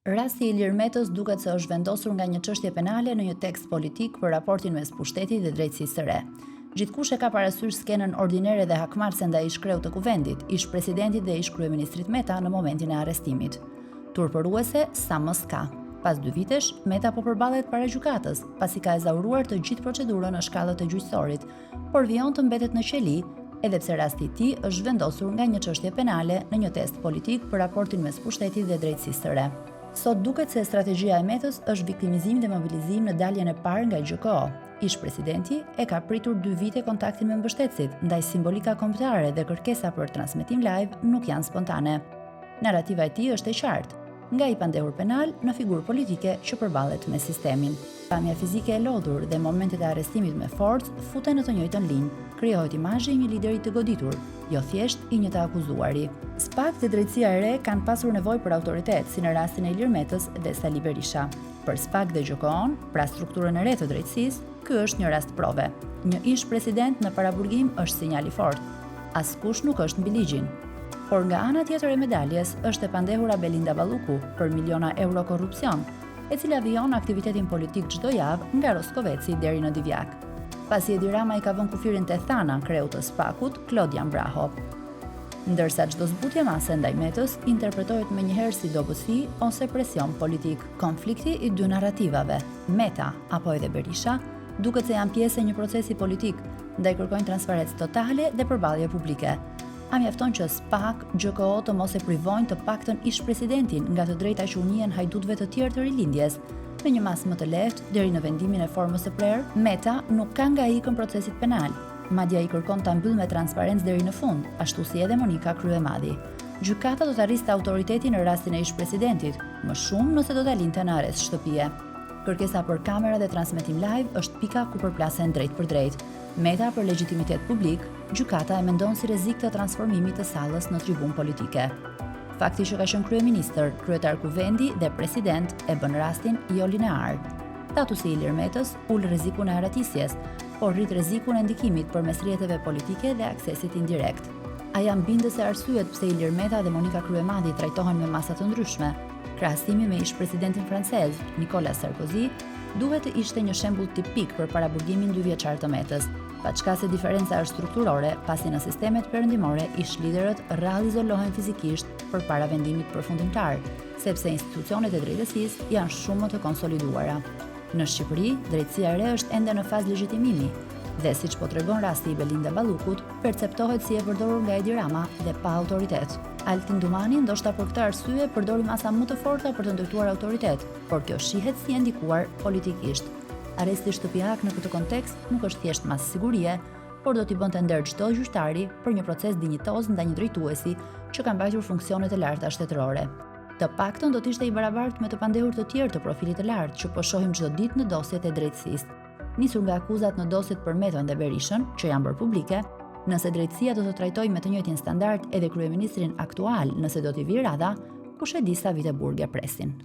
Rasti i Ilir Metës duket se është vendosur nga një çështje penale në një tekst politik për raportin mes pushtetit dhe drejtësisë së re. Gjithkush e ka parasysh skenën ordinere dhe hakmarrëse ndaj ish-kreut të Kuvendit, ish-presidentit dhe ish-kryeministrit Meta në momentin e arrestimit. Turpëruese sa më s'ka. Pas 2 vitesh, Meta po përballet para gjykatës, pasi ka ezauruar të gjithë procedurën në shkallët e gjyqësorit, por vijon të mbetet në qeli, edhe pse rasti i tij është vendosur nga një çështje penale në një test politik për raportin mes pushtetit dhe drejtësisë së re. Sot duket se strategjia e Metës është viktimizim dhe mobilizim në daljen e parë nga GKO. Ish-presidenti e ka pritur 2 vite kontaktin me mbështetësit, ndaj simbolika kombëtare dhe kërkesa për transmetim live nuk janë spontane. Narrativa e tij është e qartë, nga i pandehur penal në figurë politike që përballet me sistemin. Pamja fizike e lodhur dhe momentet e arrestimit me forcë futen në të njëjtën linjë. Krijohet imazhi i një lideri të goditur, jo thjesht i një të akuzuari. SPAK dhe drejtësia e re kanë pasur nevojë për autoritet, si në rastin e Ilir Metës dhe Sali Berisha. Për SPAK dhe GKO-n, pra strukturën e re të drejtësisë, ky është një rast prove. Një ish-president në paraburgim është sinjal i fortë. Askush nuk është mbi ligjin. Por nga ana tjetër e medaljes është e pandehura Belinda Balluku për miliona euro korrupsion, e cila vijon aktivitetin politik çdo javë nga Roskoveci deri në Divjak. Pasi Edi Rama i ka vënë kufirin te Thana, kreut të SPAK-ut, Klodian Braho. Ndërsa çdo zbutje mase ndaj Metës interpretohet menjëherë si dobësi ose presion politik. Konflikti i 2 narrativave, Meta apo edhe Berisha, duket se janë pjesë e një procesi politik, ndaj kërkojnë transparencë totale dhe përballje publike. A mjafton që SPAK, GKO të mos e privojnë të paktën ish-presidentin nga të drejta që u njihen hajdutëve të tjerë të rilindjes. Në një mas më të lehtë, deri në vendimin e formës së prerë, Meta nuk ka nga ikën procesit penal. Madje ai kërkon ta mbyllë me transparencë deri në fund, ashtu si edhe Monika Kryemadhi. Gjykata do të arriste autoritetin në rastin e ish-presidentit, më shumë nëse do ta linte në arrest shtëpie. Kërkesa për kamera dhe transmetim live është pika ku përplasen drejt për drejt. Meta për legjitimitet publik, gjykata e mendon si rrezik të transformimit të sallës në tribun politike. Fakti që ka qenë kryeministër, kryetar kuvendi dhe president e bën rastin jo linear. Statusi i Ilir Metës ul rrezikun e haratisjes, por rrit rrezikun e ndikimit përmes rrjeteve politike dhe aksesit indirekt. A janë bindëse arsyet pse Ilir Meta dhe Monika Kryemadhi trajtohen me masa të ndryshme? Krahasimi me ish-presidentin francez, Nicolas Sarkozy, duhet të ishte një shembull tipik për paraburgimin 2 vjeçar të Metës. Paçkase diferenca është strukturore, pasi në sistemet perëndimore ish-liderët rrallë izolohen fizikisht përpara vendimit përfundimtar, sepse institucionet e drejtësisë janë shumë më të konsoliduara. Në Shqipëri, drejtësia e re është ende në fazë legjitimimi dhe siç po tregon rasti i Belinda Ballukut, perceptohet si e përdorur nga Edi Rama dhe pa autoritet. Altin Dumani ndoshta për këtë arsye përdori masa më të forta për të ndërtuar autoritet, por kjo shihet si e ndikuar politikisht. Arresti shtëpiak në këtë kontekst nuk është thjesht mas sigurie, por do t'i bënte nder çdo gjyqtari për një proces dinjitoz ndaj një drejtuesi që ka mbajtur funksionet e larta shtetërore. Të paktën do të ishte i barabartë me të pandehur të tjerë të profilit të lartë që po shohim çdo ditë në dosjet e drejtësisë. Nisur nga akuzat në dosjet për Metën dhe Berishën, që janë bërë publike, nëse drejtësia do të trajtojë me të njëjtin standard edhe kryeministrin aktual nëse do t'i vi Radha, kush e di sa vite burge presin.